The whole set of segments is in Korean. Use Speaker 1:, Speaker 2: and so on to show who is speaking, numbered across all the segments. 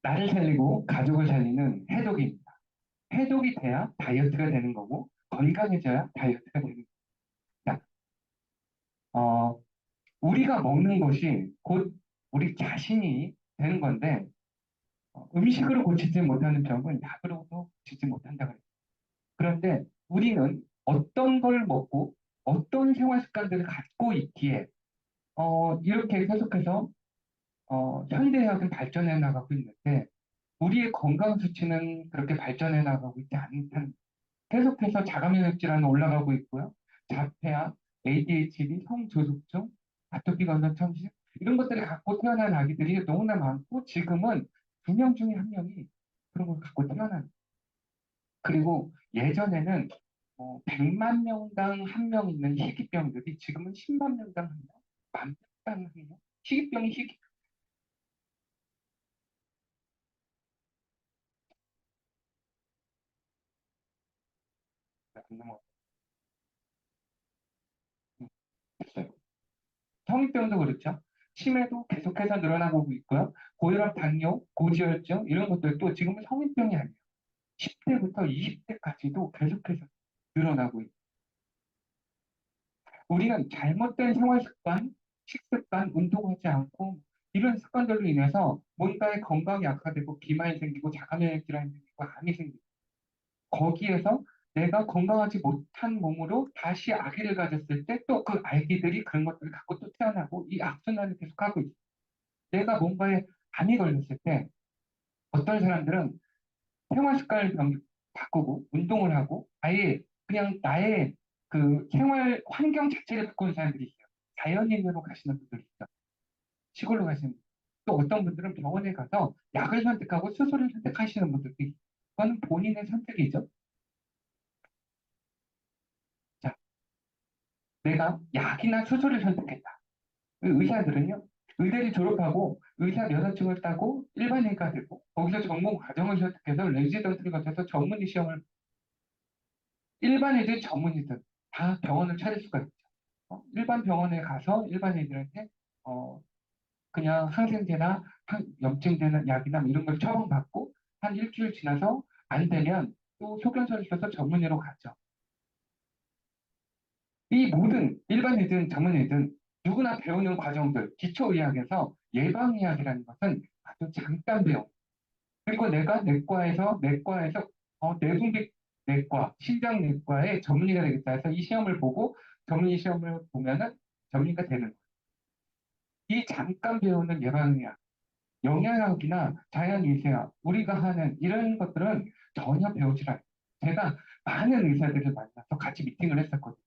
Speaker 1: 나를 살리고 가족을 살리는 해독입니다. 해독이 돼야 다이어트가 되는 거고, 건강해져야 다이어트가 되는 거다. 우리가 먹는 것이 곧 우리 자신이 되는 건데, 음식으로 고치지 못하는 병은 약으로도 고치지 못한다 그래요. 그런데 우리는 어떤 걸 먹고 어떤 생활 습관들을 갖고 있기에 이렇게 계속해서 현대의학은 발전해 나가고 있는데 우리의 건강 수치는 그렇게 발전해 나가고 있지 않다는, 계속해서 자가면역 질환은 올라가고 있고요. 자폐아, ADHD, 성조숙증, 아토피 건선 청식 이런 것들을 갖고 태어난 아기들이 너무나 많고 지금은 2명 중에 1명이 그런 걸 갖고 태어난. 그리고 예전에는 100만 명당 1명 있는 희귀병들이 지금은 10만 명당 1명, 만 명당 1명. 희귀병이 안 넘어갔어요. 성인병도 그렇죠. 치매도 계속해서 늘어나고 있고요. 고혈압, 당뇨, 고지혈증 이런 것들도 지금은 성인병이 아니에요. 10대부터 20대까지도 계속해서 늘어나고 있고 우리는 잘못된 생활 습관, 식습관, 운동하지 않고 이런 습관들로 인해서 뭔가의 건강이 악화되고 비만이 생기고 자가면역 질환이 생기고 암이 생기고 거기에서 내가 건강하지 못한 몸으로 다시 아기를 가졌을 때 또 그 아기들이 그런 것들을 갖고 또 태어나고 이 악순환을 계속하고 있어요. 내가 뭔가에 암이 걸렸을 때 어떤 사람들은 생활 습관을 바꾸고 운동을 하고 아예 그냥 나의 그 생활 환경 자체를 바꾸는 사람들이 있어요. 자연인으로 가시는 분들이 있어요. 시골로 가시는 분들. 또 어떤 분들은 병원에 가서 약을 선택하고 수술을 선택하시는 분들도 있어요. 그건 본인의 선택이죠. 자, 내가 약이나 수술을 선택했다. 그 의사들은요, 의대를 졸업하고 의사 면허증을 따고 일반의가 되고 거기서 전공 과정을 선택해서 레지던트를 거쳐서 전문의 시험을 일반의든 전문의든 다 병원을 차릴 수가 있죠. 일반 병원에 가서 일반인들한테 어, 그냥 항생제나 염증되는 약이나 뭐 이런 걸 처방받고 한 일주일 지나서 안 되면 또 소견서를 써서 전문의로 가죠. 이 모든 일반이든 전문의든 누구나 배우는 과정들, 기초의학에서 예방의학이라는 것은 아주 잠깐 배워. 그리고 내가 내과에서 내분비 내과, 심장내과의 전문의가 되겠다 해서 이 시험을 보고 전문의 시험을 보면은 전문의가 되는 거예요. 이 잠깐 배우는 예방의학, 영양학이나 자연의학, 우리가 하는 이런 것들은 전혀 배우질 않아요. 제가 많은 의사들을 만나서 같이 미팅을 했었거든요.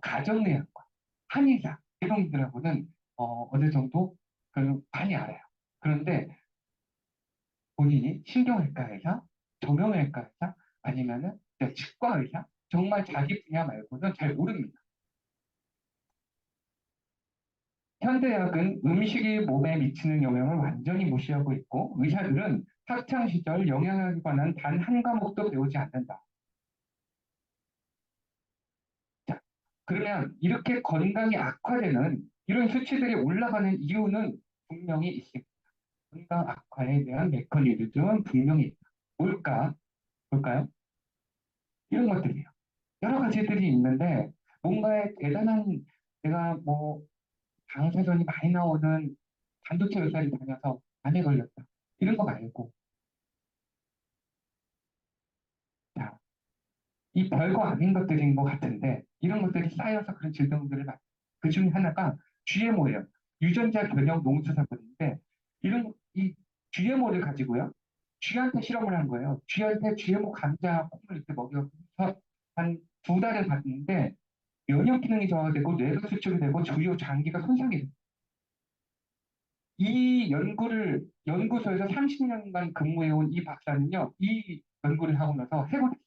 Speaker 1: 가정의학과, 한의사 이런 분들하고는 어느 정도 많이 알아요. 그런데 본인이 신경외과 의사, 정형외과 의사, 아니면은 치과 의사, 정말 자기 분야 말고는 잘 모릅니다. 현대의학은 음식이 몸에 미치는 영향을 완전히 무시하고 있고 의사들은 학창 시절 영양학에 관한 단 한 과목도 배우지 않는다. 자, 그러면 이렇게 건강이 악화되는 이런 수치들이 올라가는 이유는 분명히 있습니다. 건강 악화에 대한 메커니즘은 분명히 있다. 뭘까? 볼까요? 이런 것들이에요. 여러 가지들이 있는데 뭔가의 대단한 내가 뭐 방사선이 많이 나오는 반도체 회사를 다녀서 암에 걸렸다. 이런 거 말고 자, 이 별거 아닌 것들인 것 같은데 이런 것들이 쌓여서 그런 질병들을 낳그 중에 하나가 GMO예요. 유전자 변형 농수산물인데 이런 이 GMO를 가지고요. 쥐한테 실험을 한 거예요. 쥐한테 GMO 감자 콩을 이렇게 먹여서 한 2달을 봤는데 면역 기능이 저하되고 뇌가 수축이 되고 주요 장기가 손상이 돼요. 이 연구소에서 30년간 근무해온 이 박사는요, 이 연구를 하고 나서 해고됐어요.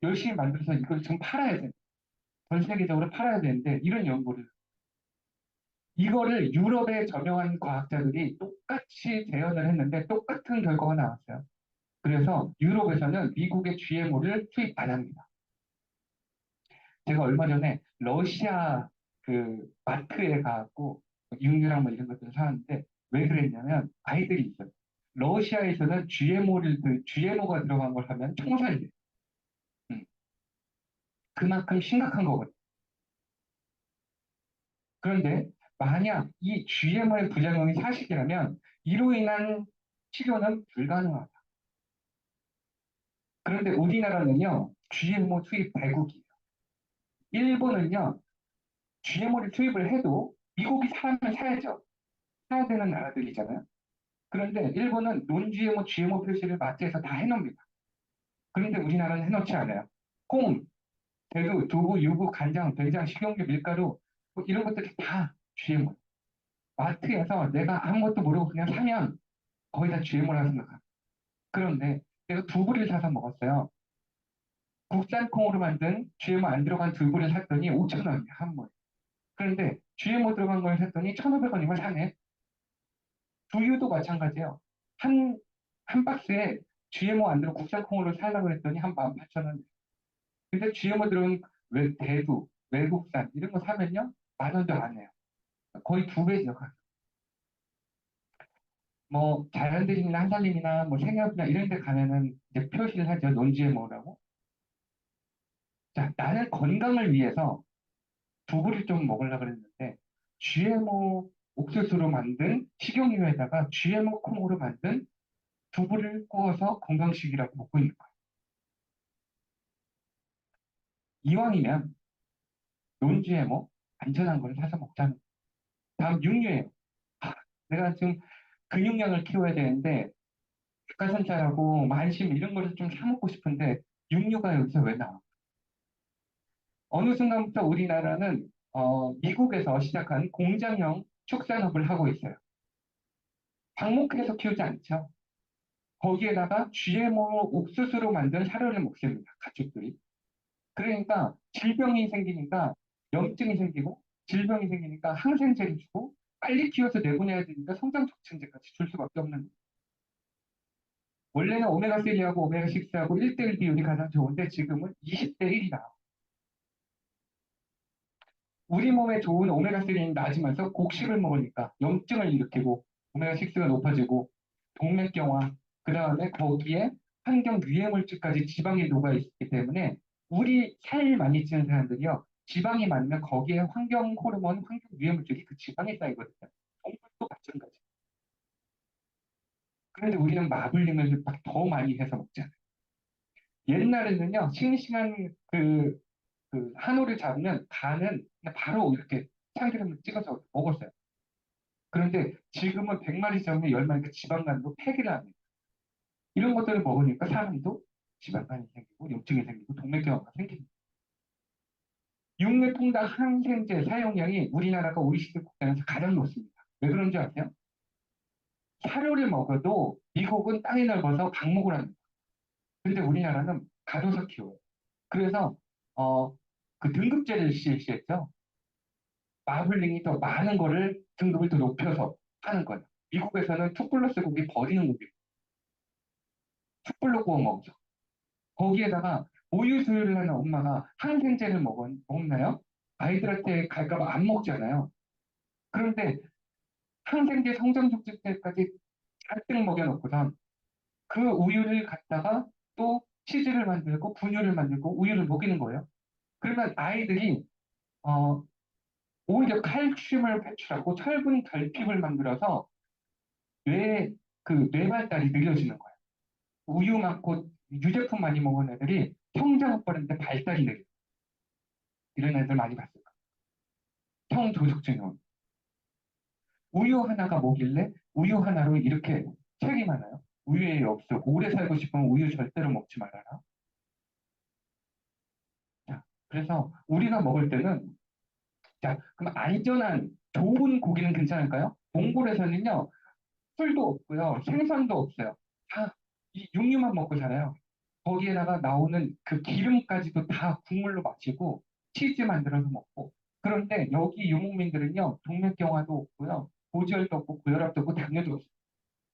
Speaker 1: 열심히 만들어서 이걸 지금 팔아야 돼. 전 세계적으로 팔아야 되는데, 이런 연구를. 이거를 유럽에 적용한 과학자들이 똑같이 재현을 했는데, 똑같은 결과가 나왔어요. 그래서 유럽에서는 미국의 GMO를 수입 안 합니다. 제가 얼마 전에 러시아 그 마트에 가고 육류랑 뭐 이런 것들을 사는데, 왜 그랬냐면 아이들이 있어요. 러시아에서는 GMO가 들어간 걸 하면 총살이에요. 음, 그만큼 심각한 거거든요. 그런데 만약 이 GMO의 부작용이 사실이라면 이로 인한 치료는 불가능하다. 그런데 우리나라는요, GMO 투입 발국이에요. 일본은요, GMO를 투입을 해도 미국이 사람을 사야죠. 사야 되는 나라들이잖아요. 그런데 일본은 논 GMO, GMO 표시를 마트에서 다 해놓습니다. 그런데 우리나라는 해놓지 않아요. 콩, 대두, 두부, 유부, 간장, 된장, 식용유, 밀가루 뭐 이런 것들이 다 GMO. 마트에서 내가 아무것도 모르고 그냥 사면 거의 다 GMO라고 생각합니다. 그런데 내가 두부를 사서 먹었어요. 국산 콩으로 만든 GMO 안 들어간 두부를 샀더니 5천 원이야, 한 번. 그런데 GMO 들어간 걸 샀더니 1,500원이면 사네. 두유도 마찬가지예요. 한, 한 박스에 GMO 안 들어 국산 콩으로 살려고 했더니 한 18,000원. 근데 GMO 들어온 대두, 외국산 이런 거 사면요, 10,000원도 안 해요. 거의 두 배죠. 뭐 자연드림이나 한살림이나 뭐 생협이나 이런 데 가면은 이제 표시를 하죠. 논GMO라고. 자, 나는 건강을 위해서 두부를 좀 먹으려고 그랬는데 GMO 옥수수로 만든 식용유에다가 GMO 콩으로 만든 두부를 구워서 건강식이라고 먹고 있는 거예요. 이왕이면 논GMO 안전한 걸 사서 먹자는 거예요. 다음 육류예요. 아, 내가 지금 근육량을 키워야 되는데 닭가슴살하고 만심 이런 거를 좀 사 먹고 싶은데 육류가 여기서 왜 나와? 어느 순간부터 우리나라는 미국에서 시작한 공장형 축산업을 하고 있어요. 방목해서 키우지 않죠. 거기에다가 GMO 옥수수로 만든 사료를 먹습니다. 가축들이. 그러니까 질병이 생기니까 염증이 생기고 질병이 생기니까 항생제를 주고 빨리 키워서 내보내야 되니까 성장 촉진제까지 줄 수밖에 없는 거예요. 원래는 오메가3하고 오메가6하고 1대1 비율이 가장 좋은데 지금은 20대1이다. 우리 몸에 좋은 오메가3는 낮으면서 곡식을 먹으니까 염증을 일으키고 오메가6가 높아지고 동맥경화, 그 다음에 거기에 환경 유해물질까지 지방이 녹아있기 때문에 우리 살 많이 찌는 사람들이요. 지방이 많으면 거기에 환경 호르몬, 환경 유해물질이 그 지방에 쌓이거든요. 동물도 마찬가지. 그런데 우리는 마블링을 막 더 많이 해서 먹잖아요. 옛날에는요, 싱싱한 그 한우를 잡으면 간은 그냥 바로 이렇게 참기름을 찍어서 먹었어요. 그런데 지금은 100마리 잡으면 10마리 그 지방간으로 폐기를 합니다. 이런 것들을 먹으니까 사람도 지방간이 생기고 염증이 생기고 동맥경화가 생깁니다. 육류통당 항생제 사용량이 우리나라가 OECD 국가에서 가장 높습니다. 왜 그런지 아세요? 사료를 먹어도 미국은 땅이 넓어서 방목을 합니다. 근데 우리나라는 가둬서 키워요. 그래서 어, 그 등급제를 실시했죠. 마블링이 더 많은 거를 등급을 더 높여서 하는 거예요. 미국에서는 투 플러스 고기 버리는 고기, 숯불로 구워 먹죠. 거기에다가 모유 수유를 하는 엄마가 항생제를 먹나요? 아이들한테 갈까봐 안 먹잖아요. 그런데 항생제 성장 촉진 때까지 잔뜩 먹여놓고선 그 우유를 갖다가 또 치즈를 만들고 분유를 만들고 우유를 먹이는 거예요. 그러면 아이들이 어, 오히려 칼슘을 배출하고 철분 결핍을 만들어서 뇌 발달이 느려지는 거예요. 우유 많고 유제품 많이 먹은 애들이 성장을 빠른데 발달이 느려. 이런 애들 많이 봤을 거예요. 성조숙증후. 우유 하나가 뭐길래 우유 하나로 이렇게 책이 많아요. 우유에 없어. 오래 살고 싶으면 우유 절대로 먹지 말아라. 자, 그래서 우리가 먹을 때는 자, 그럼 안전한 좋은 고기는 괜찮을까요? 몽골에서는요, 풀도 없고요, 생선도 없어요. 다 이 육류만 먹고 살아요. 거기에다가 나오는 그 기름까지도 다 국물로 마시고 치즈 만들어서 먹고. 그런데 여기 유목민들은요, 동맥경화도 없고요, 고지혈도 없고 고혈압도 없고 당뇨도 없어요.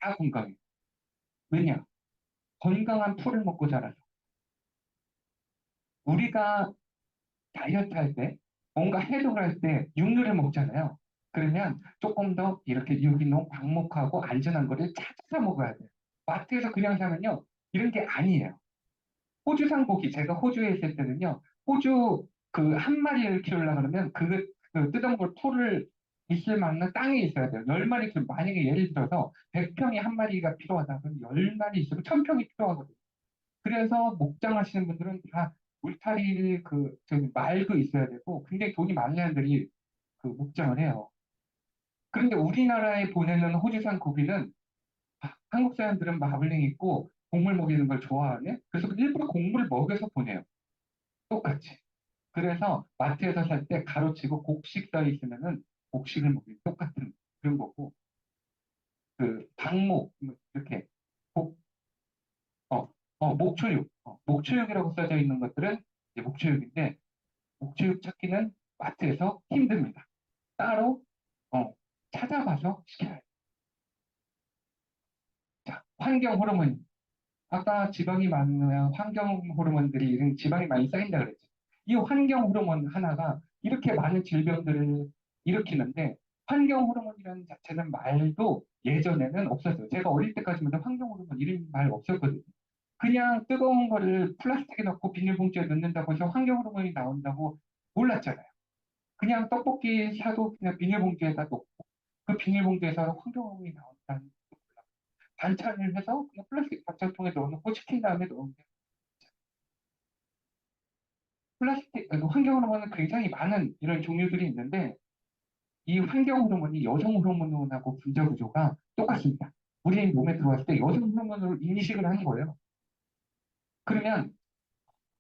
Speaker 1: 다 건강해요. 왜냐? 건강한 풀을 먹고 자라서. 우리가 다이어트 할 때, 뭔가 해독을 할 때 육류를 먹잖아요. 그러면 조금 더 이렇게 유기농, 광목하고 안전한 거를 찾아서 먹어야 돼요. 마트에서 그냥 사면요, 이런 게 아니에요. 호주산 고기, 제가 호주에 있을 때는요, 호주 그 한 마리를 키우려고 그러면 그 뜯은 걸 풀을 있을 만한 땅이 있어야 돼요. 10마리 키우면 만약에 예를 들어서 100평이 한 마리가 필요하다. 그럼 10마리 있으면 1000평이 필요하거든요. 그래서 목장하시는 분들은 다 울타리를 저기 말도 있어야 되고 굉장히 돈이 많은 사람들이 그 목장을 해요. 그런데 우리나라에 보내는 호주산 고기는 한국 사람들은 마블링 있고 곡물 먹이는 걸 좋아하네. 그래서 일부러 곡물을 먹여서 보내요. 똑같이. 그래서 마트에서 살 때 가로치고 곡식 써 있으면은 곡식을 먹이는 똑같은 그런 거고 그 방목 뭐 이렇게 곡, 목초육 목초육이라고 써져 있는 것들은 이제 목초육인데 목초육 찾기는 마트에서 힘듭니다. 따로 어, 찾아봐서 시켜야 돼요. 자, 환경 호르몬. 아까 지방이 많으면 환경 호르몬들이 이런 지방이 많이 쌓인다 그랬죠. 이 환경 호르몬 하나가 이렇게 많은 질병들을 일으키는데 환경 호르몬이라는 자체는 말도 예전에는 없었어요. 제가 어릴 때까지만 해도 환경 호르몬 이런 말 없었거든요. 그냥 뜨거운 거를 플라스틱에 넣고 비닐봉지에 넣는다고 해서 환경 호르몬이 나온다고 몰랐잖아요. 그냥 떡볶이 사도 그냥 비닐봉지에다 넣고 그 비닐봉지에서 환경 호르몬이 나온다는 것도 몰랐고 반찬을 해서 그냥 플라스틱 반찬통에 넣어놓고 식힌 다음에 넣으면 돼요. 플라스틱, 환경 호르몬은 굉장히 많은 이런 종류들이 있는데 이 환경 호르몬이 여성 호르몬하고 분자 구조가 똑같습니다. 우리 몸에 들어왔을 때 여성 호르몬으로 인식을 하는 거예요. 그러면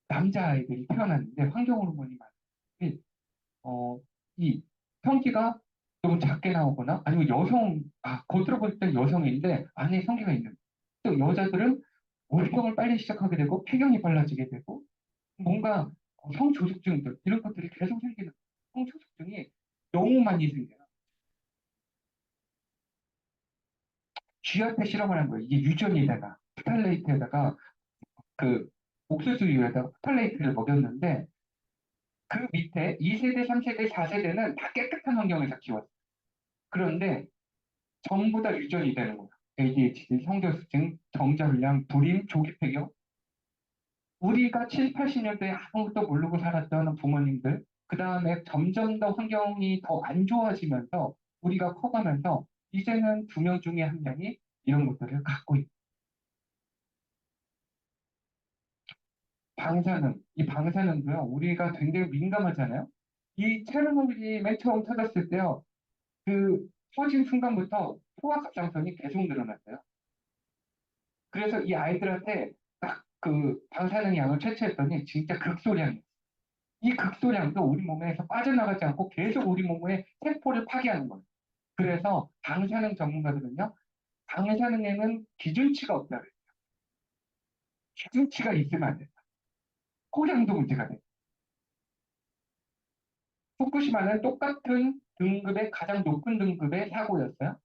Speaker 1: 남자아이들이 태어났는데 환경 호르몬이 많이 이 성기가 좀 작게 나오거나 아니면 겉으로 볼 땐 여성인데 안에 성기가 있는. 또 여자들은 월경을 빨리 시작하게 되고 폐경이 빨라지게 되고 뭔가 성조숙증들 이런 것들이 계속 생기는 성조숙증이 너무 많이 생겨요. 쥐한테 실험을 한 거예요. 이게 유전이다가 프탈레이트에다가 그 옥수수유에다가 프탈레이트를 먹였는데 그 밑에 2세대, 3세대, 4세대는 다 깨끗한 환경에서 키웠어요. 그런데 전부 다 유전이 되는 거예요. ADHD, 성저수증, 정자불량, 불임, 조기 폐경. 우리가 7, 80년대에 아무것도 모르고 살았던 부모님들, 그 다음에 점점 더 환경이 더 안 좋아지면서 우리가 커가면서 이제는 2명 중에 1명이 이런 것들을 갖고 있고 이 방사능도요, 우리가 굉장히 민감하잖아요. 이 체르노빌이 맨 처음 터졌을 때요, 그 터진 순간부터 포화 갑상선이 계속 늘어났어요. 그래서 이 아이들한테 딱 그 방사능 양을 채취했더니 진짜 극소량이에요. 이 극소량도 우리 몸에서 빠져나가지 않고 계속 우리 몸의 세포를 파괴하는 거예요. 그래서 방사능 전문가들은요, 방사능에는 기준치가 없다 그래요. 기준치가 있으면 안 된다. 고량도 문제가 돼요. 후쿠시마는 똑같은 등급의 가장 높은 등급의 사고였어요.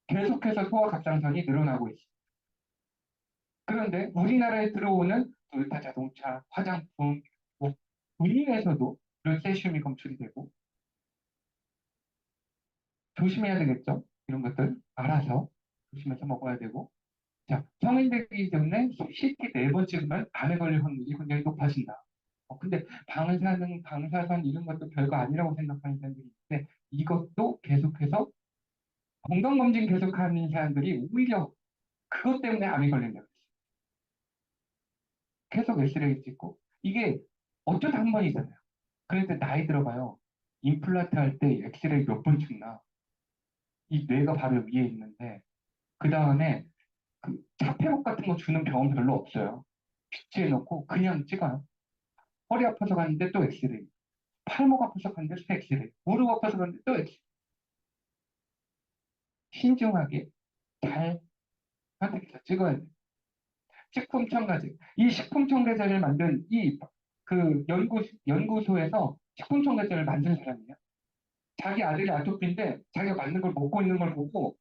Speaker 1: 계속해서 소아갑상선이 늘어나고 있어요. 그런데 우리나라에 들어오는 토요타 자동차, 화장품, 뭐 분유에서도 르세슘이 검출이 되고 조심해야 되겠죠? 이런 것들 알아서 조심해서 먹어야 되고 자, 성인 되기 전에 CT 4번 찍으면 암에 걸릴 확률이 굉장히 높아진다. 근데 방사능, 방사선 이런 것도 별거 아니라고 생각하는 사람들이 있는데 이것도 계속해서 건강검진 계속하는 사람들이 오히려 그것 때문에 암이 걸린다고 했어요. 계속 엑스레이 찍고 이게 어쩌다 한 번이잖아요. 그런데 나이 들어봐요. 임플란트 할 때 엑스레이 몇 번 찍나? 이 뇌가 바로 위에 있는데 그 다음에 그 차폐록 같은 거 주는 병원 별로 없어요. 피치해 놓고 그냥 찍어요. 허리 아파서 갔는데 또 엑스레이. 팔목 아파서 갔는데 또 엑스레이. 무릎 아파서 갔는데 또 엑스레이. 신중하게 잘 선택해서 찍어야 돼요. 식품 첨가제. 이 식품 첨가제를 만든 그 연구소에서 식품 첨가제를 만든 사람이에요. 자기 아들이 아토피인데 자기가 만든 걸 먹고 있는 걸 보고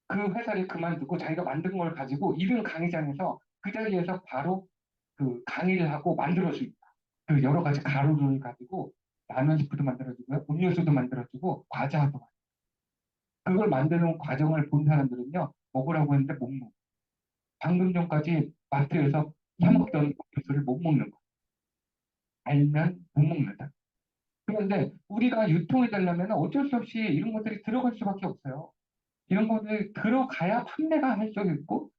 Speaker 1: 그 회사를 그만두고 자기가 만든 걸 가지고 이른 강의장에서 그 자리에서 바로 그 강의를 하고 만들어줍니다. 그 여러 가지 가루를 가지고 라면 스프도 만들어주고요. 음료수도 만들어주고 과자도 그걸 만드는 과정을 본 사람들은요. 먹으라고 했는데 못 먹어. 방금 전까지 마트에서 사 먹던 음료수를 못 먹는 거. 알면 못 먹는다. 그런데 우리가 유통이 되려면 어쩔 수 없이 이런 것들이 들어갈 수밖에 없어요. 이런 것들이 들어가야 판매가 할 수 있고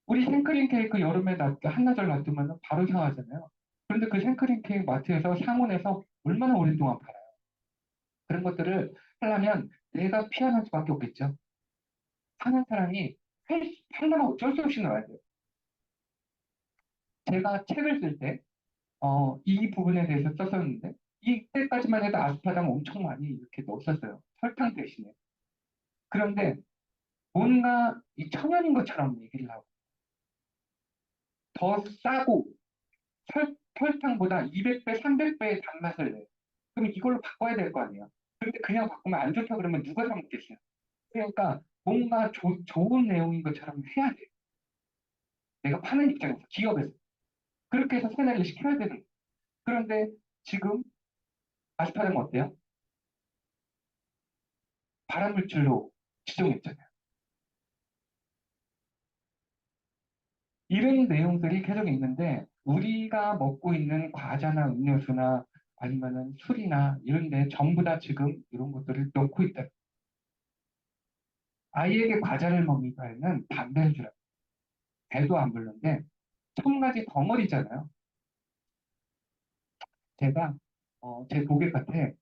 Speaker 1: 우리 생크림 케이크 여름에 한나절 놔두면 바로 상하잖아요. 그런데 그 생크림 케이크 마트에서 상온에서 얼마나 오랫동안 팔아요. 그런 것들을 하려면 내가 피하는 수밖에 없겠죠. 사는 사람이 팔려면 어쩔 수 없이 넣어야 돼요. 제가 책을 쓸 때, 이 부분에 대해서 썼었는데, 이때까지만 해도 아스파tam 엄청 많이 이렇게 넣었었어요. 설탕 대신에. 그런데 뭔가 이 천연인 것처럼 얘기를 하고, 더 싸고, 설탕보다 200배, 300배의 단맛을 내요. 그럼 이걸로 바꿔야 될 거 아니에요. 근데 그냥 바꾸면 안 좋다 그러면 누가 사 먹겠어요? 그러니까 뭔가 좋은 내용인 것처럼 해야 돼. 내가 파는 입장에서, 기업에서. 그렇게 해서 세뇌를 시켜야 되는 거예요. 그런데 지금 아스파탐 어때요? 발암물질로 지정했잖아요. 이런 내용들이 계속 있는데 우리가 먹고 있는 과자나 음료수나 아니면은 술이나 이런 데 전부 다 지금 이런 것들을 넣고 있다. 아이에게 과자를 먹는 바에는 담배를 주라. 배도 안 부르는데 천 가지 덩어리잖아요. 제가 제 고객한테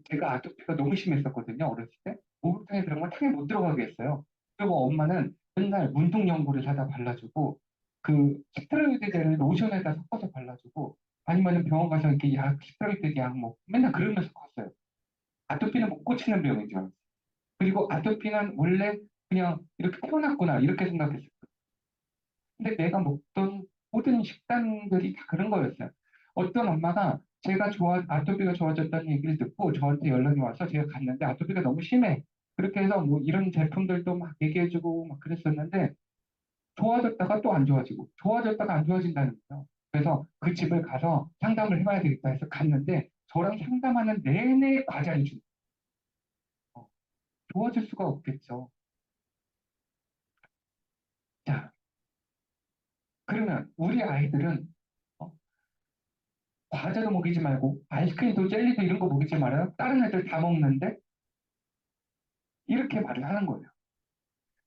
Speaker 1: 제가 아토피가 너무 심했었거든요. 어렸을 때. 목욕탕에 들어가면 탕에 못 들어가게 했어요. 그리고 엄마는 맨날 문둥연고를 사다 발라주고 그 스테로이드제를 로션에다 섞어서 발라주고 아니면 병원 가서 이렇게 스테로이드 약 먹고 맨날 그러면서 컸어요. 아토피는 못 고치는 병이죠. 그리고 아토피는 원래 그냥 이렇게 태어났구나 이렇게 생각했어요. 근데 내가 먹던 모든 식단들이 다 그런 거였어요. 어떤 엄마가 아토피가 좋아졌다는 얘기를 듣고 저한테 연락이 와서 제가 갔는데 아토피가 너무 심해. 그렇게 해서 뭐 이런 제품들도 막 얘기해주고 막 그랬었는데 좋아졌다가 또 안 좋아지고 좋아졌다가 안 좋아진다는 거예요. 그래서 그 집을 가서 상담을 해봐야 되겠다 해서 갔는데 저랑 상담하는 내내 과자를 주고 좋아질 수가 없겠죠. 자, 그러면 우리 아이들은 어, 과자도 먹이지 말고 아이스크림도 젤리도 이런 거 먹이지 말아요. 다른 애들 다 먹는데 이렇게 말을 하는 거예요.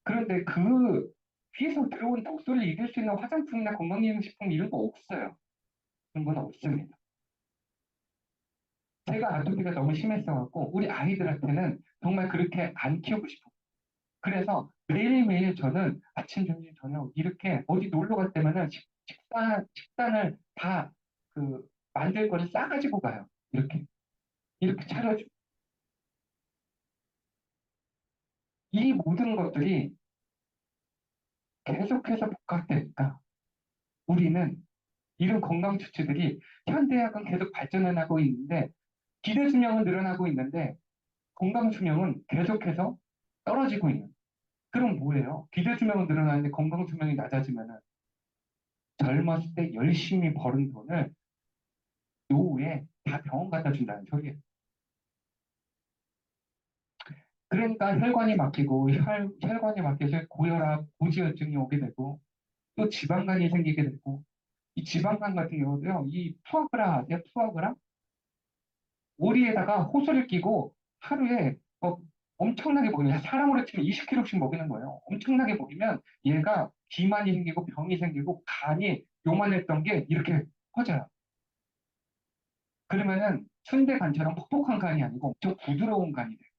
Speaker 1: 그런데 그 귀에서 들어온 독소를 이길 수 있는 화장품이나 건강기능식품 이런 거 없어요. 그런 건 없습니다. 제가 아토피가 너무 심했어갖고 우리 아이들한테는 정말 그렇게 안 키우고 싶어요. 그래서 매일매일 저는 아침, 점심, 저녁 이렇게 어디 놀러 갈 때면은 식단을 다 만들 거를 싸가지고 가요. 이렇게 차려주고. 이 모든 것들이 계속해서 복합되니까 우리는 이런 건강 수치들이 현대의학은 계속 발전해 나가고 있는데 기대 수명은 늘어나고 있는데 건강 수명은 계속해서 떨어지고 있는. 그럼 뭐예요? 기대 수명은 늘어나는데 건강 수명이 낮아지면은 젊었을 때 열심히 벌은 돈을 노후에 다 병원 갖다 준다는 소리예요. 그러니까 혈관이 막히고 혈관이 막혀서 고혈압, 고지혈증이 오게 되고 또 지방간이 생기게 되고 이 지방간 같은 경우도요. 이 푸아그라 아세요? 푸아그라? 오리에다가 호수를 끼고 하루에 엄청나게 먹이면 사람으로 치면 20kg씩 먹이는 거예요. 엄청나게 먹이면 얘가 비만이 생기고 병이 생기고 간이 요만했던 게 이렇게 커져요. 그러면은 순대 간처럼 퍽퍽한 간이 아니고 엄청 부드러운 간이 돼요.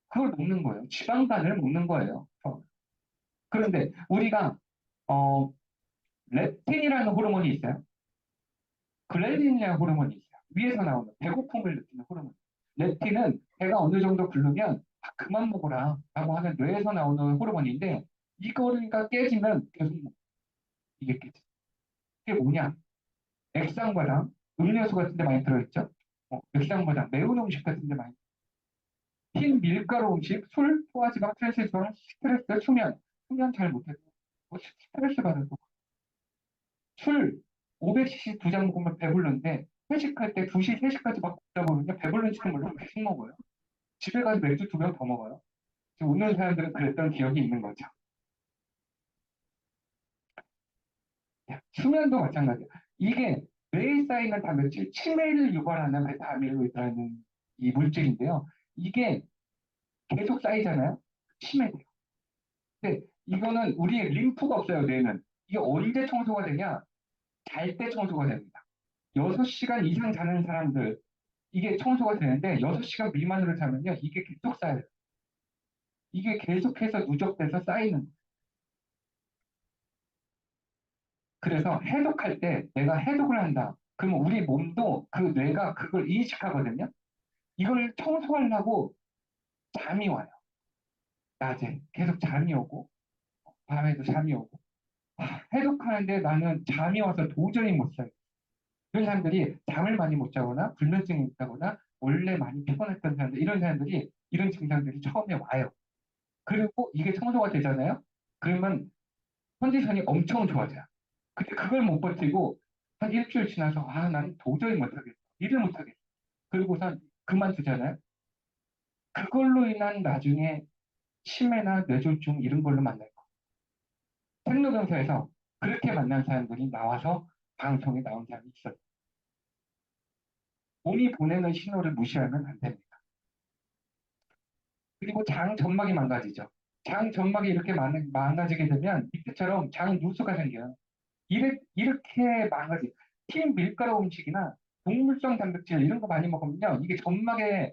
Speaker 1: 그걸 먹는 거예요. 지방간을 먹는 거예요. 그런데 우리가 어, 렙틴이라는 호르몬이 있어요. 글렐린이라는 호르몬이 있어요. 위에서 나오는 배고픔을 느끼는 호르몬. 렙틴은 배가 어느 정도 부르면 그만 먹어라 라고 하는 뇌에서 나오는 호르몬인데 이거가 깨지면 계속 이게 깨져. 이게 뭐냐? 액상과당, 음료수 같은 데 많이 들어있죠? 액상과당, 매운 음식 같은 데 많이 흰 밀가루 음식, 술, 포화지방, 트랜스지방, 스트레스, 수면 잘 못해도 스트레스 받아도 술 500cc 두 잔 먹으면 배부른데 회식할 때 2시, 3시까지 막 먹다 보면요. 배불른지도 모르고 계속 먹어요. 집에 가서 맥주 2병 더 먹어요. 지금 웃는 사람들은 그랬던 기억이 있는 거죠. 수면도 마찬가지예요. 이게 뇌에 쌓이는 단백질, 치매를 유발하는 베타아밀로이드라는 이 물질인데요. 이게 계속 쌓이잖아요. 치매돼요. 근데 이거는 우리의 림프가 없어요, 뇌는. 이게 언제 청소가 되냐? 잘 때 청소가 됩니다. 6시간 이상 자는 사람들, 이게 청소가 되는데 6시간 미만으로 자면요, 이게 계속 쌓여요. 이게 계속해서 누적돼서 쌓이는 거예요. 그래서 해독할 때 내가 해독을 한다. 그러면 우리 몸도 그 뇌가 그걸 인식하거든요. 이걸 청소하려고 잠이 와요. 낮에 계속 잠이 오고 밤에도 잠이 오고 해독하는데 나는 잠이 와서 도저히 못 살요. 이런 사람들이 잠을 많이 못 자거나 불면증이 있다거나 원래 많이 피곤했던 사람들 이런 사람들이 이런 증상들이 처음에 와요. 그리고 이게 청소가 되잖아요. 그러면 컨디션이 엄청 좋아져요. 근데 그걸 못 버티고 한 일주일 지나서 난 도저히 못하겠어. 일을 못하겠어. 그리고선 그만두잖아요. 그걸로 인한 나중에 치매나 뇌졸중 이런 걸로 만날 거예요. 생로병사에서 그렇게 만난 사람들이 나와서 방송에 나온 사람이 있어요. 몸이 보내는 신호를 무시하면 안 됩니다. 그리고 장 점막이 망가지죠. 장 점막이 이렇게 망가지게 되면 이때처럼 장 누수가 생겨요. 이렇게 망가지. 흰 밀가루 음식이나 동물성 단백질 이런 거 많이 먹으면요. 이게 점막에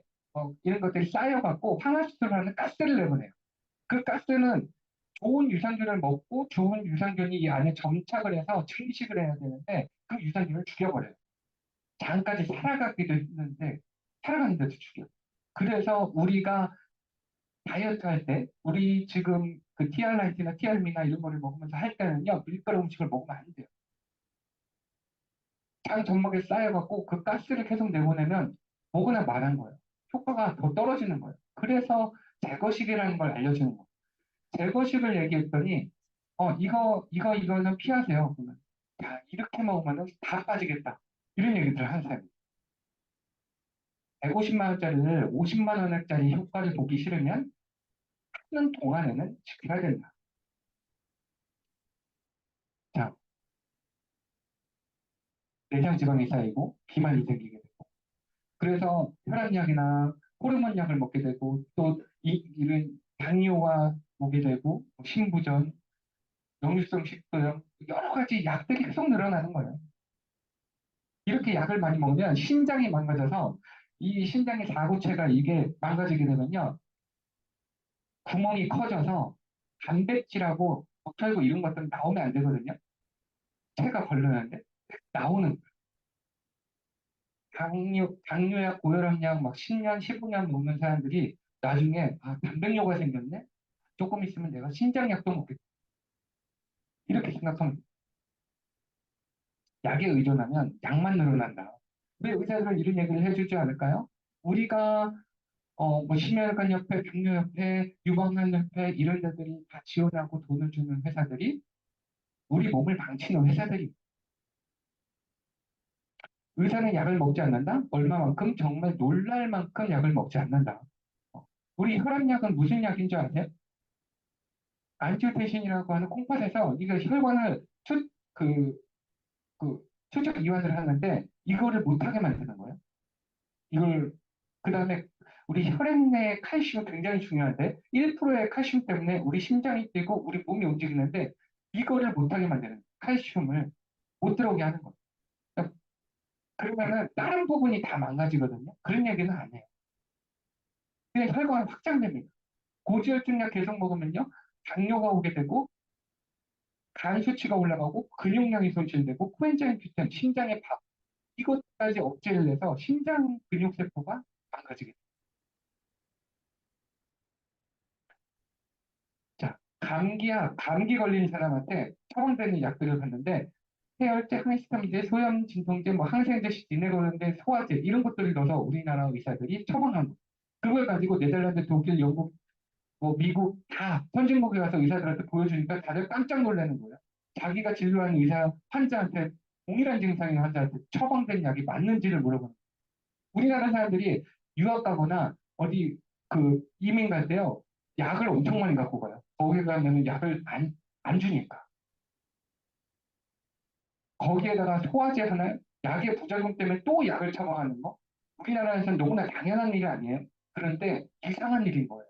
Speaker 1: 이런 것들이 쌓여갖고 황화수소를 하는 가스를 내보내요. 그 가스는 좋은 유산균을 먹고 좋은 유산균이 이 안에 정착을 해서 증식을 해야 되는데 그 유산균을 죽여버려요. 장까지 살아가기도 했는데 살아가는데도 죽여. 그래서 우리가 다이어트 할 때 우리 지금 그 TR라이트나 TR미나 이런 거를 먹으면서 할 때는요 밀가루 음식을 먹으면 안 돼요. 장 점막에 쌓여갖고 그 가스를 계속 내보내면 먹으나 말한 거예요. 효과가 더 떨어지는 거예요. 그래서 제거식이라는 걸 알려주는 거예요. 제거식을 얘기했더니 이거는 피하세요. 그러면 야 이렇게 먹으면 다 빠지겠다. 이런 얘기들을 하는 사람이에요. 150만 원짜리를 50만 원짜리 효과를 보기 싫으면 하는 동안에는 지켜야 된다. 자, 내장 지방이 쌓이고 비만이 생기게 되고 그래서 혈압약이나 호르몬 약을 먹게 되고 또 이런 당뇨가 오게 되고 신부전, 역류성 식도염 여러 가지 약들이 계속 늘어나는 거예요. 이렇게 약을 많이 먹으면 신장이 망가져서 이 신장의 사구체가 이게 망가지게 되면요 구멍이 커져서 단백질하고 털고 이런 것들은 나오면 안 되거든요. 체가 걸르는데 나오는 당뇨약, 고혈압약 막 10년, 15년 먹는 사람들이 나중에 단백뇨가 생겼네? 조금 있으면 내가 신장약도 먹겠다. 이렇게 생각하면 약에 의존하면 약만 늘어난다. 왜 의사들은 이런 얘기를 해주지 않을까요? 우리가 뭐 심혈관 협회, 당뇨협회, 유방암 협회 이런 데들이 다 지원하고 돈을 주는 회사들이 우리 몸을 망치는 회사들이 의사는 약을 먹지 않는다? 얼마만큼? 정말 놀랄 만큼 약을 먹지 않는다. 어, 우리 혈압약은 무슨 약인 줄 아세요? 안티오텐신이라고 하는 콩팥에서 이거 혈관을 그, 추적 이완을 하는데 이거를 못하게 만드는 거예요. 이걸 그 다음에 우리 혈액 내 칼슘 굉장히 중요한데 1%의 칼슘 때문에 우리 심장이 뛰고 우리 몸이 움직이는데 이거를 못하게 만드는 칼슘을 못 들어오게 하는 거예요. 그러면은 다른 부분이 다 망가지거든요. 그런 얘기는 안 해요. 그냥 혈관이 확장됩니다. 고지혈증약 계속 먹으면요. 당뇨가 오게 되고 간 수치가 올라가고 근육량이 손실되고 코엔자임 Q10 심장의 밥 이것까지 억제를 해서 심장 근육세포가 망가지게 됩니다. 자, 감기 걸린 사람한테 처방되는 약들을 봤는데 해열제, 항히스타민제, 소염 진통제, 뭐 항생제, 지내고는데 소화제 이런 것들을 넣어서 우리나라 의사들이 처방한 거예요. 그걸 가지고 네덜란드, 독일, 영국, 뭐 미국 다 선진국에 가서 의사들한테 보여주니까 다들 깜짝 놀라는 거예요. 자기가 진료한 의사 환자한테 동일한 증상의 환자한테 처방된 약이 맞는지를 물어보는 거예요. 우리나라 사람들이 유학 가거나 어디 그 이민 갈 때요, 약을 엄청 많이 갖고 가요. 거기 가면은 약을 안 주니까. 거기에다가 소화제 하나, 약의 부작용 때문에 또 약을 처방하는 거? 우리나라에서는 너무나 당연한 일이 아니에요. 그런데 이상한 일인 거예요.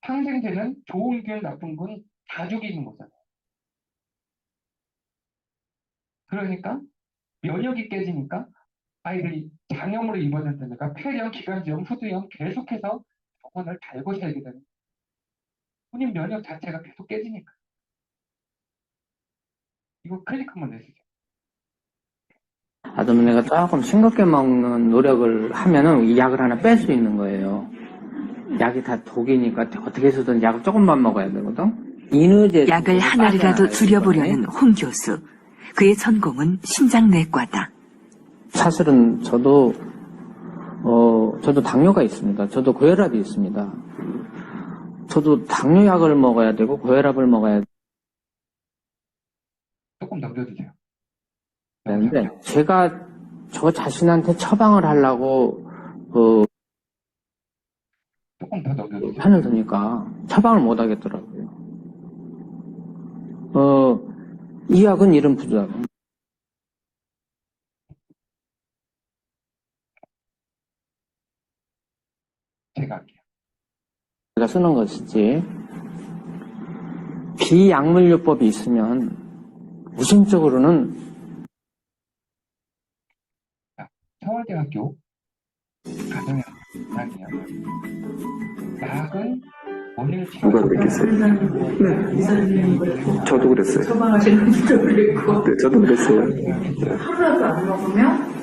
Speaker 1: 항생제는 좋은 균, 나쁜 균 다 죽이는 거잖아요. 그러니까 면역이 깨지니까 아이들이 장염으로 입원했다니까 폐렴, 기관지염, 후두염 계속해서 병원을 달고 살게 되는 본인 면역 자체가 계속 깨지니까. 이거 클릭 한번 내주세요.
Speaker 2: 아주머니가 조금 싱겁게 먹는 노력을 하면은 이 약을 하나 뺄 수 있는 거예요. 약이 다 독이니까 어떻게 해서든 약을 조금만 먹어야 되거든. 인후제
Speaker 3: 약을 하나라도 줄여보려는 홍 교수. 그의 전공은 심장내과다.
Speaker 2: 사실은 저도 당뇨가 있습니다. 저도 고혈압이 있습니다. 저도 당뇨약을 먹어야 되고 고혈압을 먹어야
Speaker 1: 조금 넘겨주세요.
Speaker 2: 되는데 제가 저 자신한테 처방을 하려고
Speaker 1: 조금 더 넘겨주세요.
Speaker 2: 편을 드니까 처방을 못 하겠더라고요. 이 약은 이런 부작용.
Speaker 1: 제가 할게요.
Speaker 2: 제가 쓰는 것이지 비약물요법이 있으면 우선적으로는
Speaker 1: 자, 서울대학교 가정의학이요. 약은 원인을
Speaker 4: 누가 그랬겠어요? 네. 저도 그랬어요.
Speaker 5: 처방하시는 분도 그랬고
Speaker 4: 네, 저도 그랬어요.
Speaker 5: 하루라도 안 먹으면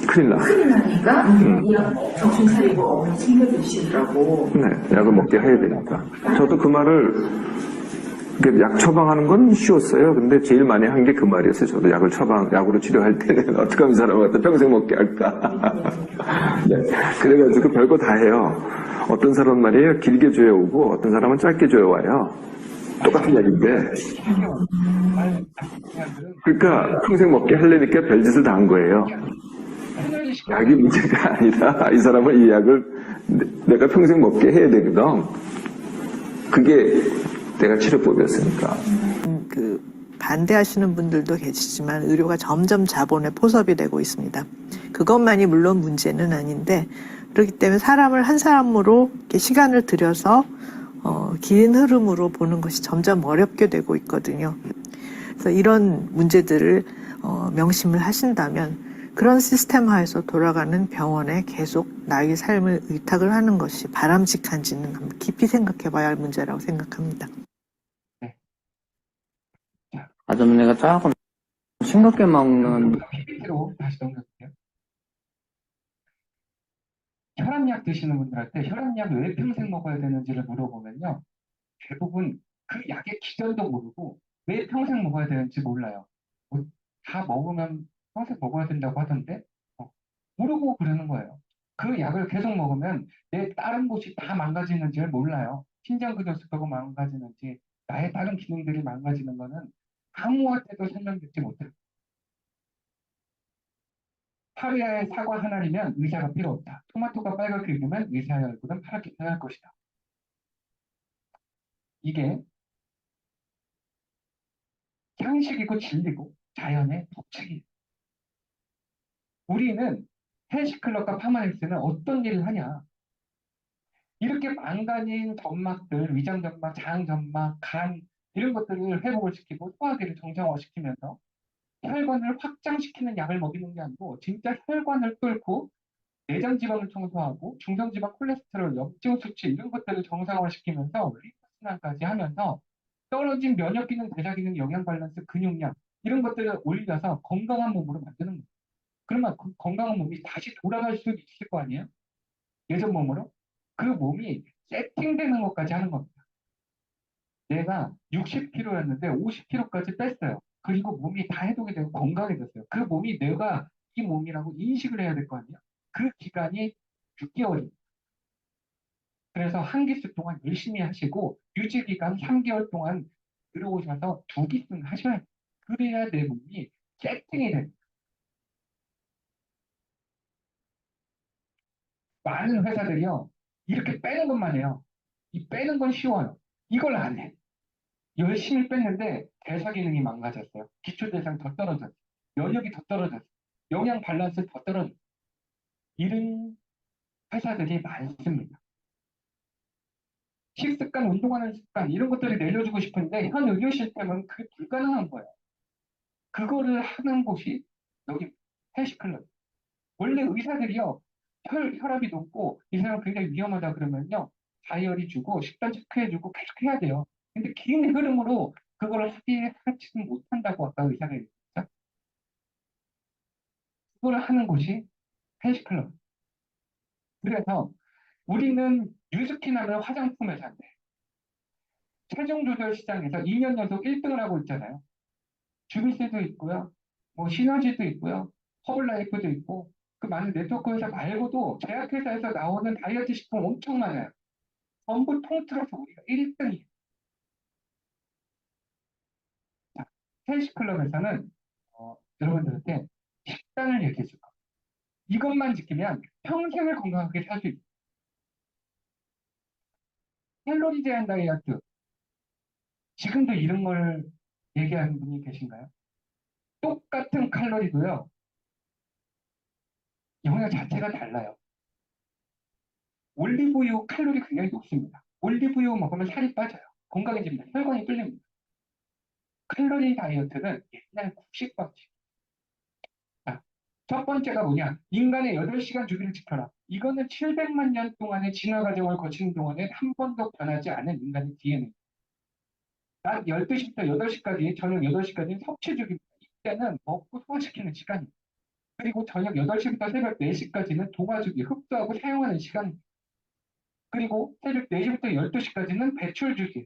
Speaker 4: 큰일 나.
Speaker 5: 큰일 나니까 약 정신 차리고 어머니 챙겨드시더라고.
Speaker 4: 네, 약을 먹게 해야 되니까. 저도 그 말을, 약 처방하는 건 쉬웠어요. 근데 제일 많이 한 게 그 말이었어요. 저도 약으로 치료할 때는 어떻게 하면 사람한테 평생 먹게 할까. 네, 그래가지고 별거 다 해요. 어떤 사람은 말이에요, 길게 조여오고, 어떤 사람은 짧게 조여와요. 똑같은 약인데. 그러니까 평생 먹게 하려니까 별짓을 다 한 거예요. 약이 문제가 아니라 이 사람은 이 약을 내가 평생 먹게 해야 되거든. 그게 내가 치료법이었으니까.
Speaker 6: 반대하시는 분들도 계시지만 의료가 점점 자본의 포섭이 되고 있습니다. 그것만이 물론 문제는 아닌데 그렇기 때문에 사람을 한 사람으로 이렇게 시간을 들여서 긴 흐름으로 보는 것이 점점 어렵게 되고 있거든요. 그래서 이런 문제들을 명심을 하신다면 그런 시스템 하에서 돌아가는 병원에 계속 나의 삶을 의탁을 하는 것이 바람직한지는 한번 깊이 생각해 봐야 할 문제라고 생각합니다.
Speaker 2: 아주머니가 조금 싱겁게 먹는
Speaker 1: PPT로 다시 넘겨주세요. 혈압약 드시는 분들한테 혈압약 왜 평생 먹어야 되는지를 물어보면요. 대부분 그 약의 기전도 모르고 왜 평생 먹어야 되는지 몰라요. 다 먹으면 평생 먹어야 된다고 하던데 모르고 그러는 거예요. 그 약을 계속 먹으면 내 다른 곳이 다 망가지는지를 몰라요. 신장근육수가 망가지는지 나의 다른 기능들이 망가지는 거는 아무한테도 설명듣지 못해요. 파리아의 사과 하나이면 의사가 필요 없다. 토마토가 빨갛게 익으면 의사의 얼굴은 파랗게 변할 것이다. 이게 상식이고 진리고 자연의 법칙이에요. 우리는 헬스클럽과 파마닉스는 어떤 일을 하냐? 이렇게 망가진 점막들, 위장점막, 장점막, 간 이런 것들을 회복을 시키고 소화기를 정상화시키면서 혈관을 확장시키는 약을 먹이는 게 아니고 진짜 혈관을 뚫고 내장 지방을 청소하고 중성지방 콜레스테롤, 염증 수치 이런 것들을 정상화시키면서 리퍼스난까지 하면서 떨어진 면역 기능, 대사 기능, 영양 밸런스, 근육량 이런 것들을 올려서 건강한 몸으로 만드는 거예요. 그러면 그 건강한 몸이 다시 돌아갈 수 있을 거 아니에요? 예전 몸으로? 그 몸이 세팅되는 것까지 하는 겁니다. 내가 60kg였는데 50kg까지 뺐어요. 그리고 몸이 다 해독이 되고 건강해졌어요. 그 몸이 내가 이 몸이라고 인식을 해야 될 거 아니에요? 그 기간이 6개월입니다. 그래서 한 기수 동안 열심히 하시고 유지 기간 3개월 동안 들어오셔서 2기수는 하셔야 돼요. 그래야 내 몸이 세팅이 됩니다. 많은 회사들이요, 이렇게 빼는 것만 해요. 이 빼는 건 쉬워요. 이걸 안 해. 열심히 뺐는데 대사 기능이 망가졌어요. 기초 대사가 더 떨어졌어요. 면역이 더 떨어졌어요. 영양 밸런스 더 떨어졌어요. 이런 회사들이 많습니다. 식습관, 운동하는 습관, 이런 것들을 내려주고 싶은데 현 의료 시스템은 그게 불가능한 거예요. 그거를 하는 곳이 여기 헬스클럽. 원래 의사들이요, 혈압이 높고 이 사람 굉장히 위험하다 그러면요, 다이어리 주고 식단 체크해주고 계속 해야 돼요. 근데 긴 흐름으로 그걸 하지는 못한다고 아까 의사가 얘기했죠. 그걸 하는 곳이 헬스클럽. 그래서 우리는 뉴스킨 하면 화장품 회사인데 체중 조절 시장에서 2년 연속 1등을 하고 있잖아요. 주비스도 있고요, 뭐 시너지도 있고요, 허블라이프도 있고, 그 많은 네트워크 회사 말고도 제약회사에서 나오는 다이어트 식품 엄청 많아요. 전부 통틀어서 우리가 1등이에요. 자, 헬스클럽에서는 여러분들한테 식단을 얘기해 줄 거예요. 이것만 지키면 평생을 건강하게 살 수 있어요. 칼로리 제한 다이어트. 지금도 이런 걸 얘기하는 분이 계신가요? 똑같은 칼로리도요, 영양 자체가 달라요. 올리브유 칼로리 굉장히 높습니다. 올리브유 먹으면 살이 빠져요. 건강해집니다. 혈관이 뚫립니다. 칼로리 다이어트는 옛날 국식 방식. 자, 첫 번째가 뭐냐? 인간의 8시간 주기를 지켜라. 이거는 700만 년 동안의 진화 과정을 거치는 동안에 한 번도 변하지 않은 인간의 DNA. 낮 12시부터 8시까지, 저녁 8시까지는 섭취 주기입니다. 이때는 먹고 소화시키는 시간입니다. 그리고 저녁 8시부터 새벽 4시까지는 동화주기, 흡수하고 사용하는 시간입니다. 그리고 새벽 4시부터 12시까지는 배출 주기,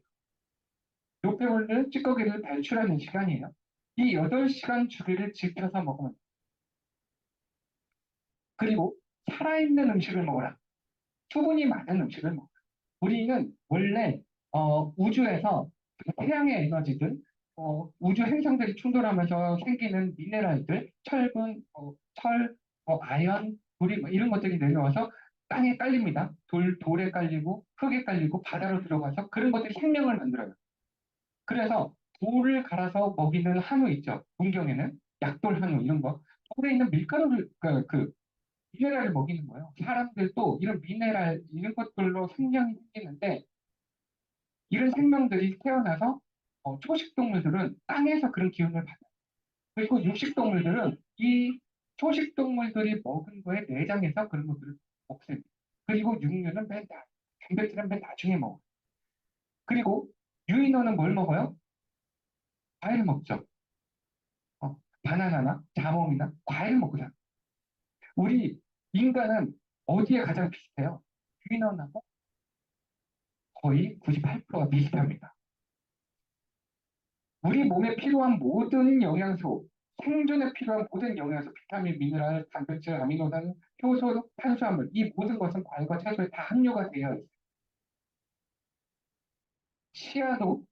Speaker 1: 노폐물을 찌꺼기를 배출하는 시간이에요. 이 8시간 주기를 지켜서 먹으면 돼요. 그리고 살아있는 음식을 먹어라. 수분이 많은 음식을 먹어라. 우리는 원래 우주에서 태양의 에너지들, 우주 행성들이 충돌하면서 생기는 미네랄들, 철분, 철, 아연, 돌이 뭐 이런 것들이 내려와서 땅에 깔립니다. 돌에 깔리고 흙에 깔리고 바다로 들어가서 그런 것들이 생명을 만들어요. 그래서 돌을 갈아서 먹이는 한우 있죠. 문경에는 약돌 한우 이런 거. 돌에 있는 밀가루를 미네랄을 먹이는 거예요. 사람들도 이런 미네랄 이런 것들로 생명이 생기는데 이런 생명들이 태어나서 초식 동물들은 땅에서 그런 기운을 받아요. 그리고 육식 동물들은 이 초식 동물들이 먹은 거에 내장에서 그런 것들을 먹습니다. 그리고 육류는 단백질은 맨 나중에 먹어요. 그리고 유인원은 뭘 먹어요? 과일 먹죠. 바나나나 자몽이나 과일 먹고 자. 우리 인간은 어디에 가장 비슷해요? 유인원하고 거의 98%가 비슷합니다. 우리 몸에 필요한 모든 영양소, 생존에 필요한 모든 영양소, 비타민, 미네랄, 단백질, 아미노산, 효소, 탄수화물, 이 모든 것은 과일과 채소에 다 함유가 되어 있어요. 치아도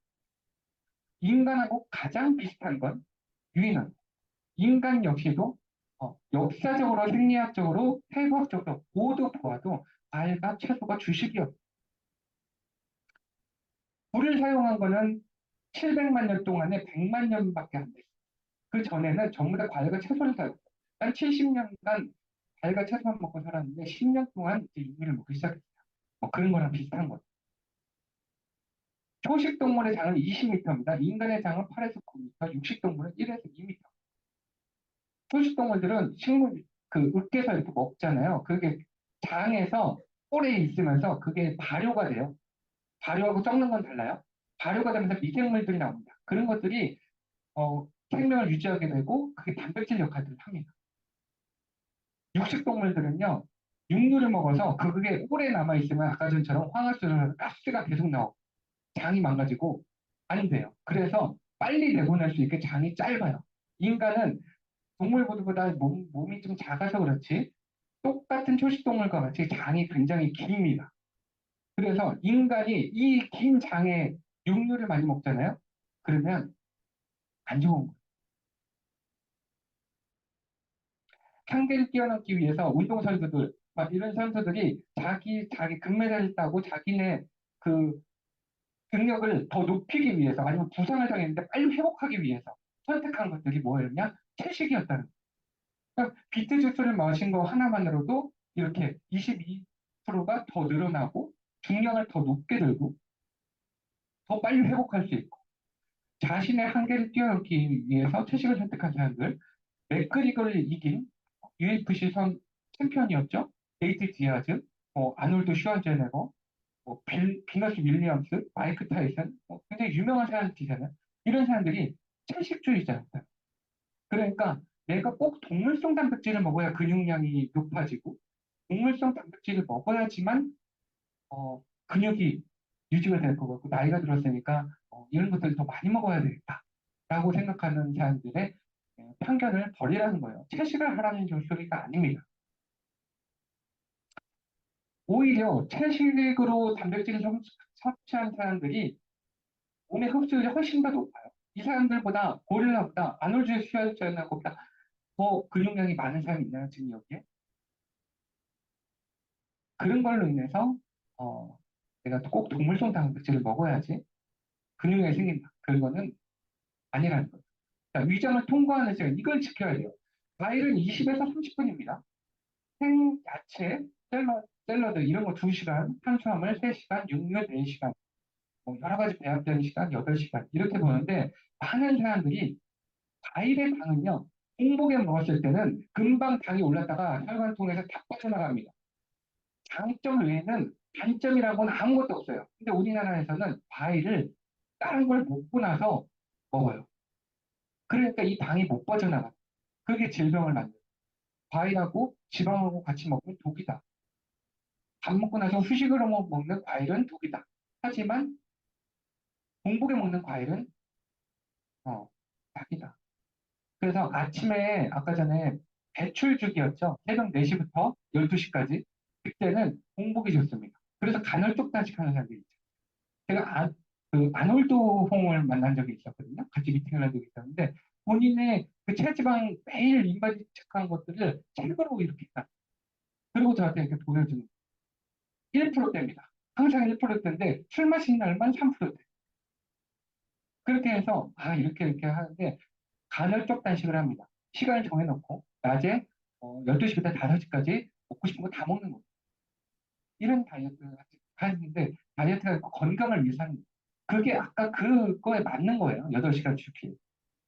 Speaker 1: 인간하고 가장 비슷한 건 유인원. 인간 역시도 역사적으로, 생리학적으로, 해부학적으로 모두 보아도 과일과 채소가 주식이었어요. 불을 사용한 거는 700만 년 동안에 100만 년밖에 안 됐어요. 그 전에는 전부 다 과일과 채소를 사용했어요. 한 70년간 과일과 채소만 먹고 살았는데 10년 동안 이제 육류를 먹기 시작했어요. 뭐 그런 거랑 비슷한 거죠. 초식 동물의 장은 20m입니다. 인간의 장은 8에서 9m, 육식 동물은 1에서 2m. 초식 동물들은 식물, 으깨서 이렇게 먹잖아요. 그게 장에서 오래 있으면서 그게 발효가 돼요. 발효하고 썩는 건 달라요. 발효가 되면서 미생물들이 나옵니다. 그런 것들이 생명을 유지하게 되고 그게 단백질 역할들을 합니다. 육식 동물들은요, 육류를 먹어서 그게 오래 남아있으면 아까 전처럼 황화수소나 가스가 계속 나오고 장이 망가지고 안 돼요. 그래서 빨리 내보낼 수 있게 장이 짧아요. 인간은 동물보다 몸이 좀 작아서 그렇지 똑같은 초식동물과 같이 장이 굉장히 깁니다. 그래서 인간이 이 긴 장에 육류를 많이 먹잖아요. 그러면 안 좋은 거예요. 한계를 뛰어넘기 위해서 운동선수들, 막 이런 선수들이 자기 금메달을 따고 자기네 그 능력을 더 높이기 위해서 아니면 부상을 당했는데 빨리 회복하기 위해서 선택한 것들이 뭐였냐? 채식이었다는 거예요. 그러니까 비트 주스를 마신 거 하나만으로도 이렇게 22%가 더 늘어나고 중량을 더 높게 들고 더 빨리 회복할 수 있고 자신의 한계를 뛰어넘기 위해서 채식을 선택한 사람들 맥그리거를 이긴 UFC 선 챔피언이었죠. 데이트 디아즈, 아놀드 슈왈제네거, 비너스 윌리엄스, 마이크 타이슨, 굉장히 유명한 사람들이잖아요. 이런 사람들이 채식주의자였다. 그러니까 내가 꼭 동물성 단백질을 먹어야 근육량이 높아지고 동물성 단백질을 먹어야지만 근육이 유지가 될 것 같고 나이가 들었으니까 이런 것들을 더 많이 먹어야 되겠다라고 생각하는 사람들의 편견을 버리라는 거예요. 채식을 하라는 소리가 아닙니다. 오히려 채식으로 단백질을 섭취한 사람들이 몸의 흡수율이 훨씬 더 높아요. 이 사람들보다 고릴라보다 아놀드 슈왈제네거보다 더 근육량이 많은 사람이 있나요? 지금 여기에? 그런 걸로 인해서 내가 꼭 동물성 단백질을 먹어야지 근육량이 생긴다. 그거는 아니라는 거예요. 자, 위장을 통과하는 시간 이걸 지켜야 돼요. 과일은 20에서 30분입니다. 야채, 샐러드 이런 거 2시간, 탄수화물 3시간, 육류 4시간, 여러 가지 배합되는 시간 8시간 이렇게 보는데 많은 사람들이 과일의 당은요. 공복에 먹었을 때는 금방 당이 올랐다가 혈관통에서 다 빠져나갑니다. 장점 외에는 단점이라고는 아무것도 없어요. 근데 우리나라에서는 과일을 다른 걸 먹고 나서 먹어요. 그러니까 이 당이 못 빠져나가. 그게 질병을 만들어요. 과일하고 지방하고 같이 먹으면 독이다. 밥 먹고 나서 후식으로 먹는 과일은 독이다. 하지만 공복에 먹는 과일은 약이다. 그래서 아침에 아까 전에 배출죽이었죠. 새벽 4시부터 12시까지. 그때는 공복이 좋습니다. 그래서 간헐적 단식하는 사람들이 있죠. 제가 아놀드 홍을 만난 적이 있었거든요. 같이 미팅을 한 적이 있었는데 본인의 그 체지방 매일 인바디 체크한 것들을 책으로 이렇게 딱 그리고 저한테 이렇게 보여주는 1%대입니다. 항상 1%대인데 술 마신 날만 3%대. 그렇게 해서 이렇게 하는데 간헐적 단식을 합니다. 시간을 정해놓고 낮에 12시부터 5시까지 먹고 싶은 거 다 먹는 거예요. 이런 다이어트를 하는데 다이어트가 건강을 위해서 하는 거예요. 그게 아까 그거에 맞는 거예요. 8시간 주기.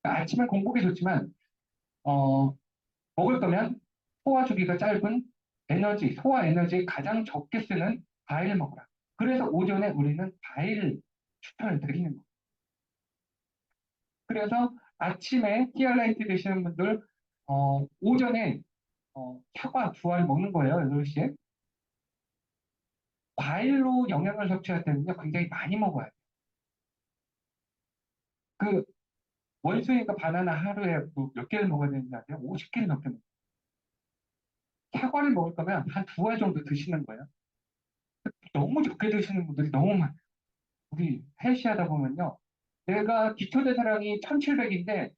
Speaker 1: 그러니까 아침에 공복이 좋지만 먹을 거면 소화 주기가 짧은 소화 에너지 가장 적게 쓰는 과일을 먹어라. 그래서 오전에 우리는 과일 추천을 드리는 거예요. 그래서 아침에 티알라이트 드시는 분들 오전에 사과 2알 먹는 거예요. 8시에. 과일로 영양을 섭취할 때는요. 굉장히 많이 먹어야 돼요. 그 원숭이가 바나나 하루에 몇 개를 먹어야 되는지 아세요? 50개를 넘게 먹어요. 사과를 먹을 거면 한 2알 정도 드시는 거예요. 너무 적게 드시는 분들이 너무 많아요. 우리 헬시하다 보면요. 내가 기초대사량이 1700인데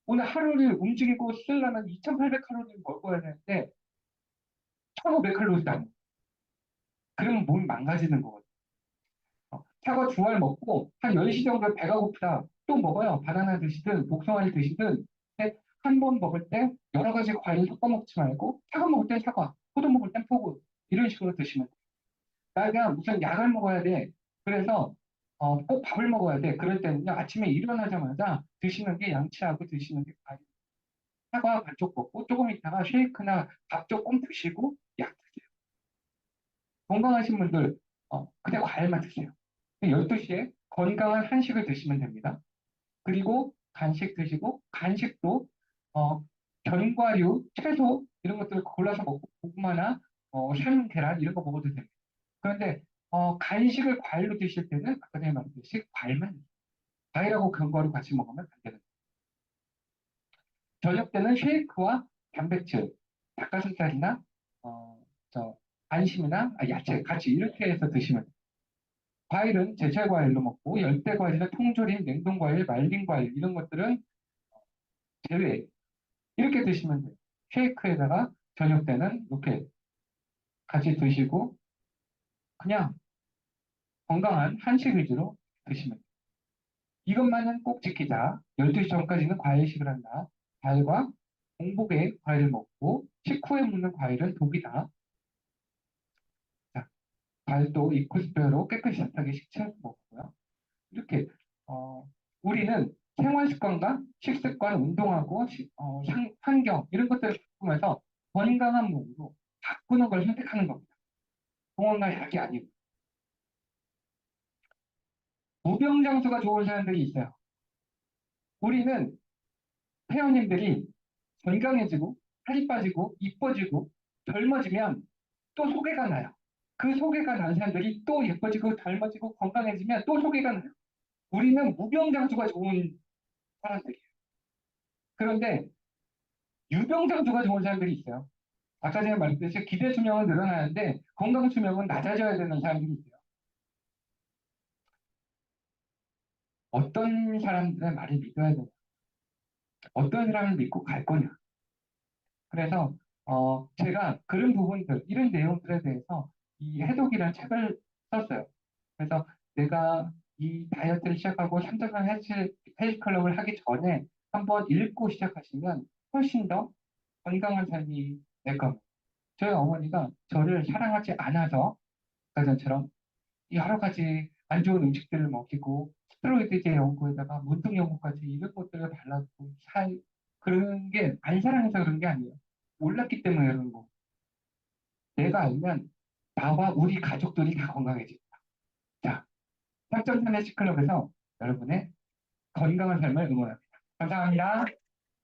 Speaker 1: 오늘 하루를 움직이고 쓰려면 2800칼로리를 먹어야 되는데 1500칼로리도 안 먹어요. 그러면 몸이 망가지는 거거든요. 사과 2알 먹고 한 10시 정도에 배가 고프다. 또 먹어요. 바나나 드시든 복숭아를 드시든 한 번 먹을 때 여러 가지 과일 섞어 먹지 말고 사과 먹을 땐 사과, 포도 먹을 땐 포도 이런 식으로 드시면 돼요. 내가 우선 약을 먹어야 돼. 그래서 꼭 밥을 먹어야 돼. 그럴 때는요. 아침에 일어나자마자 드시는 게 양치하고 드시는 게 과일. 사과 반쪽 먹고 조금 있다가 쉐이크나 밥 조금 드시고 약 드세요. 건강하신 분들 그냥 과일만 드세요. 12시에 건강한 한식을 드시면 됩니다. 그리고 간식 드시고 간식도 견과류, 채소 이런 것들을 골라서 먹고 고구마나 삶은 계란 이런 거 먹어도 됩니다. 그런데 간식을 과일로 드실 때는 아까 전에 말했듯이 과일만 드세요. 과일하고 견과류 같이 먹으면 안 되는 거예요. 저녁 때는 쉐이크와 단백질, 닭가슴살이나 안심이나 야채 같이 이렇게 해서 드시면 돼요. 과일은 제철 과일로 먹고 열대 과일이나 통조림, 냉동 과일, 말린 과일 이런 것들은 제외 이렇게 드시면 돼요. 쉐이크에다가 저녁 때는 이렇게 같이 드시고 그냥 건강한 한식 위주로 드시면 돼요. 이것만은 꼭 지키자. 12시 전까지는 과일식을 한다. 과일과 공복에 과일을 먹고 식후에 먹는 과일은 독이다. 자, 과일도 이코스피어로 깨끗이 닦게 식채로 먹고요. 이렇게 우리는 생활 습관과 식습관, 운동하고 환경 이런 것들을 바꾸면서 건강한 몸으로 바꾸는 걸 선택하는 겁니다. 공원과 약이 아니고. 무병장수가 좋은 사람들이 있어요. 우리는 회원님들이 건강해지고 살이 빠지고 이뻐지고 젊어지면 또 소개가 나요. 그 소개가 난 사람들이 또 예뻐지고 젊어지고 건강해지면 또 소개가 나요. 우리는 무병장수가 좋은 사람들이에요. 그런데 유병장수가 좋은 사람들이 있어요. 아까 제가 말했듯이 기대 수명은 늘어나는데 건강 수명은 낮아져야 되는 사람들이 있어요. 어떤 사람들의 말을 믿어야 되냐? 어떤 사람을 믿고 갈 거냐? 그래서 제가 그런 부분들, 이런 내용들에 대해서 이 해독이라는 책을 썼어요. 그래서 내가 이 다이어트를 시작하고 3년간 헬스클럽을 하기 전에 한번 읽고 시작하시면 훨씬 더 건강한 삶이 될 겁니다. 저희 어머니가 저를 사랑하지 않아서 아까 전처럼 여러 가지 안 좋은 음식들을 먹이고 스테로이드제 연고에다가 문득 연고까지 이런 것들을 발라주고 그런 게 안 사랑해서 그런 게 아니에요. 몰랐기 때문에 그런 거. 내가 알면 나와 우리 가족들이 다 건강해집니다. 자, 3.3 헬스클럽에서 여러분의 건강한 삶을 응원합니다. 감사합니다.